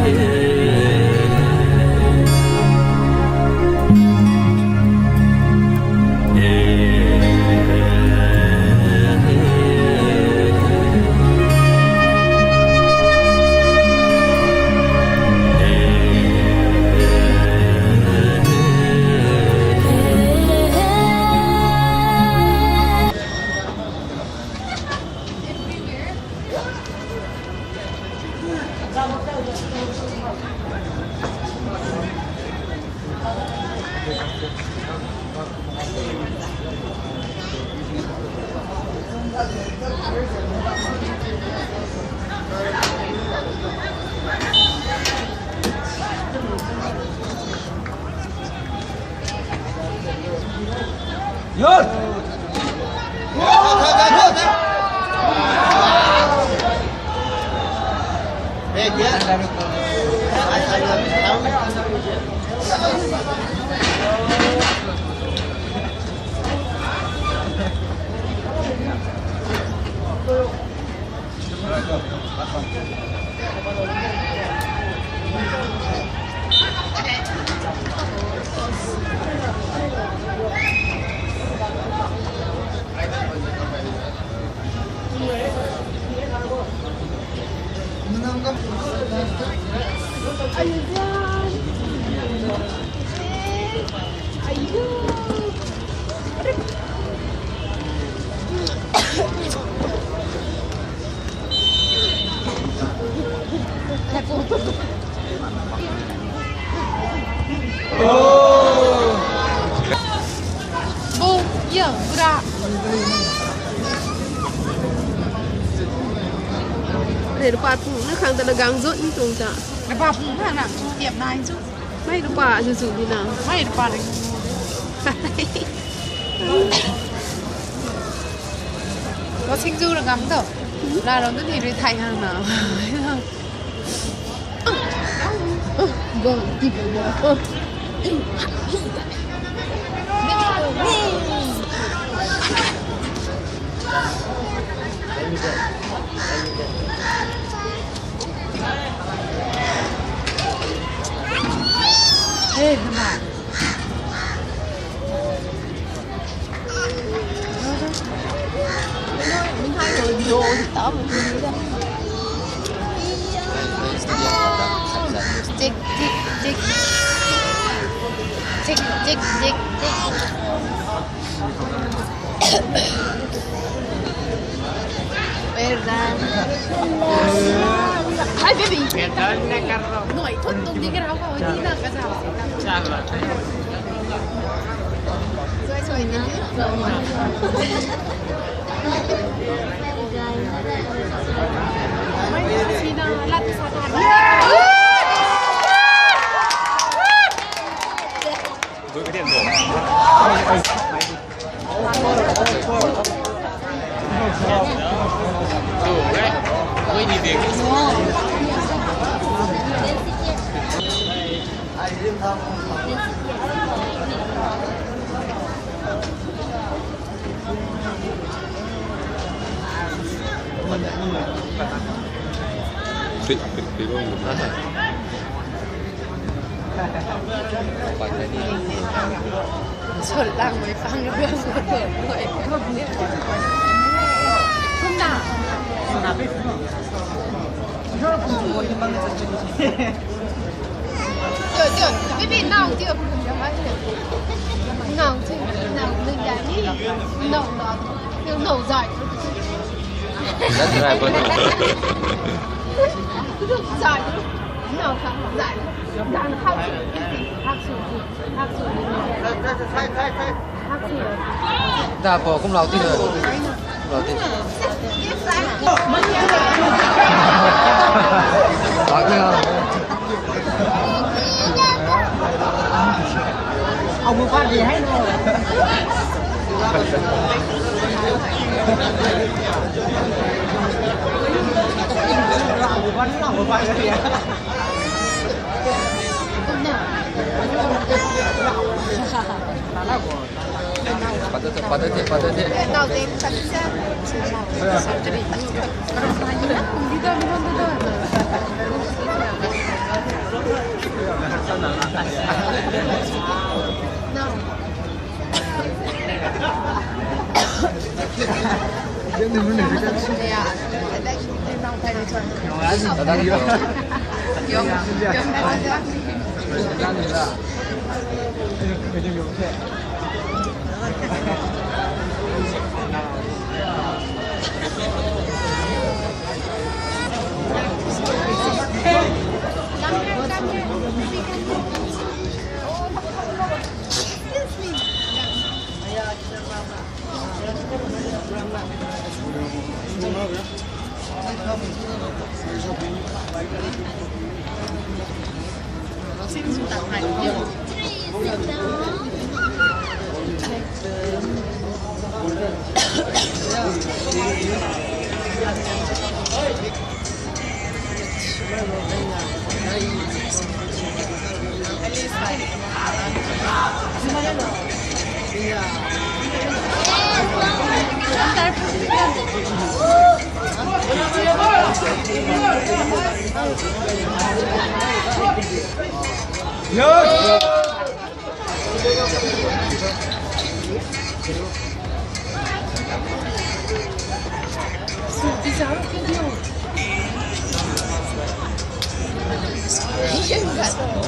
Yun! Oh, iya, berat. Để được quạt nó khang ta là gang rốt như chúng ta. Cái bà cũng là nặng tiệm này chứ. Mấy được quạt sử dụng đi nào. Mấy được bà này. Có sinh du được ngắm thở. Là nó cứ thì đi thành hàng nào. Go, đi vào. Ê, thằng bà. Mình thay rồi video thì tao mình đi ra. Cik, cik, cik. Cik, cik, cik, cik. Verdad. Ay, baby. No, ay, tonto, di ka raw ka. Hindi na kasama. Soy na. Sina lahat sa tabi. Với cái điện thoại. Với đi điện. Chuẩn đang mới phăng nó gương của tuổi người không nào Tiểu cái bị nào chưa nào chứ nào đừng giải đi nấu đó tiêu nấu giỏi Rất là vâng. được giỏi nào không giải đang học Dạ, bỏ không lao tin rồi. Lao tin. Bác nha. Ông muốn phát gì hết rồi. Padete. nào đến sẵn sàng sẵn sàng No. Yeah. Não, peraí, xin dùng tặng hành không?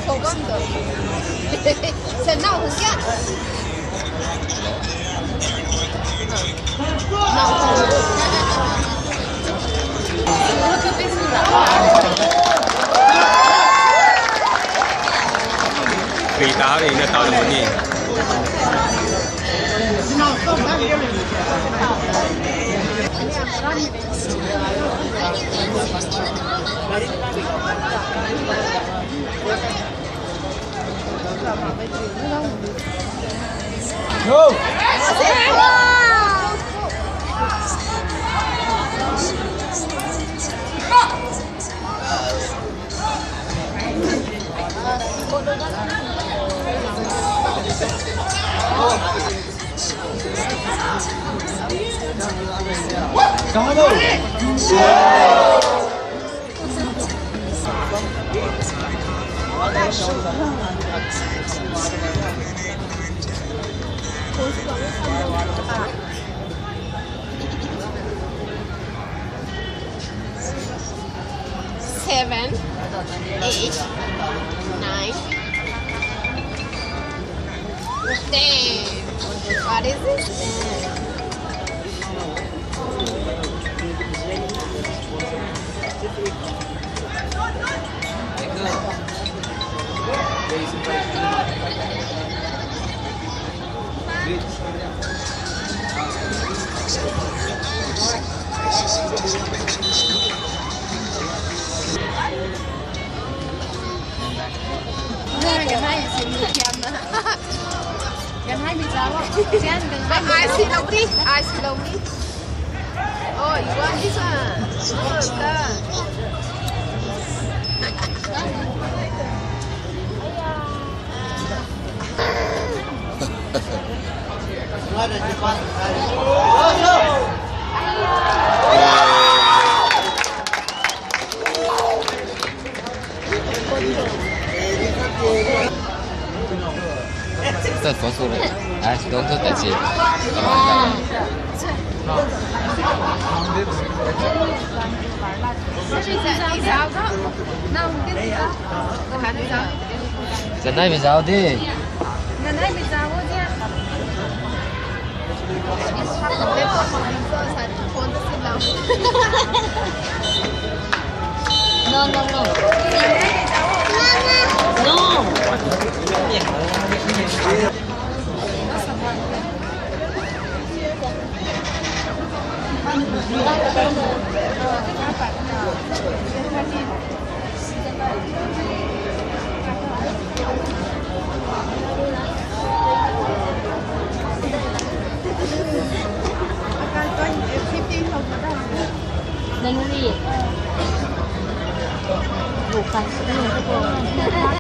Jugando. Se no, ya. Vì tao thì nó tao là muốn gì? Go. Come on. Seven, 8, 9, 10. What is this? Gần hai xin được em nữa. Gần hai bị sao không? Jen đừng bắt I see the movie. I see the movie. Oh, you want this one? Oh, good.这佛术了，哎，动作在起。Giờ này bị sao đi? Gần hai bị sao không nha? No, no, no. Đây nó đi. Đủ phải, đủ phải.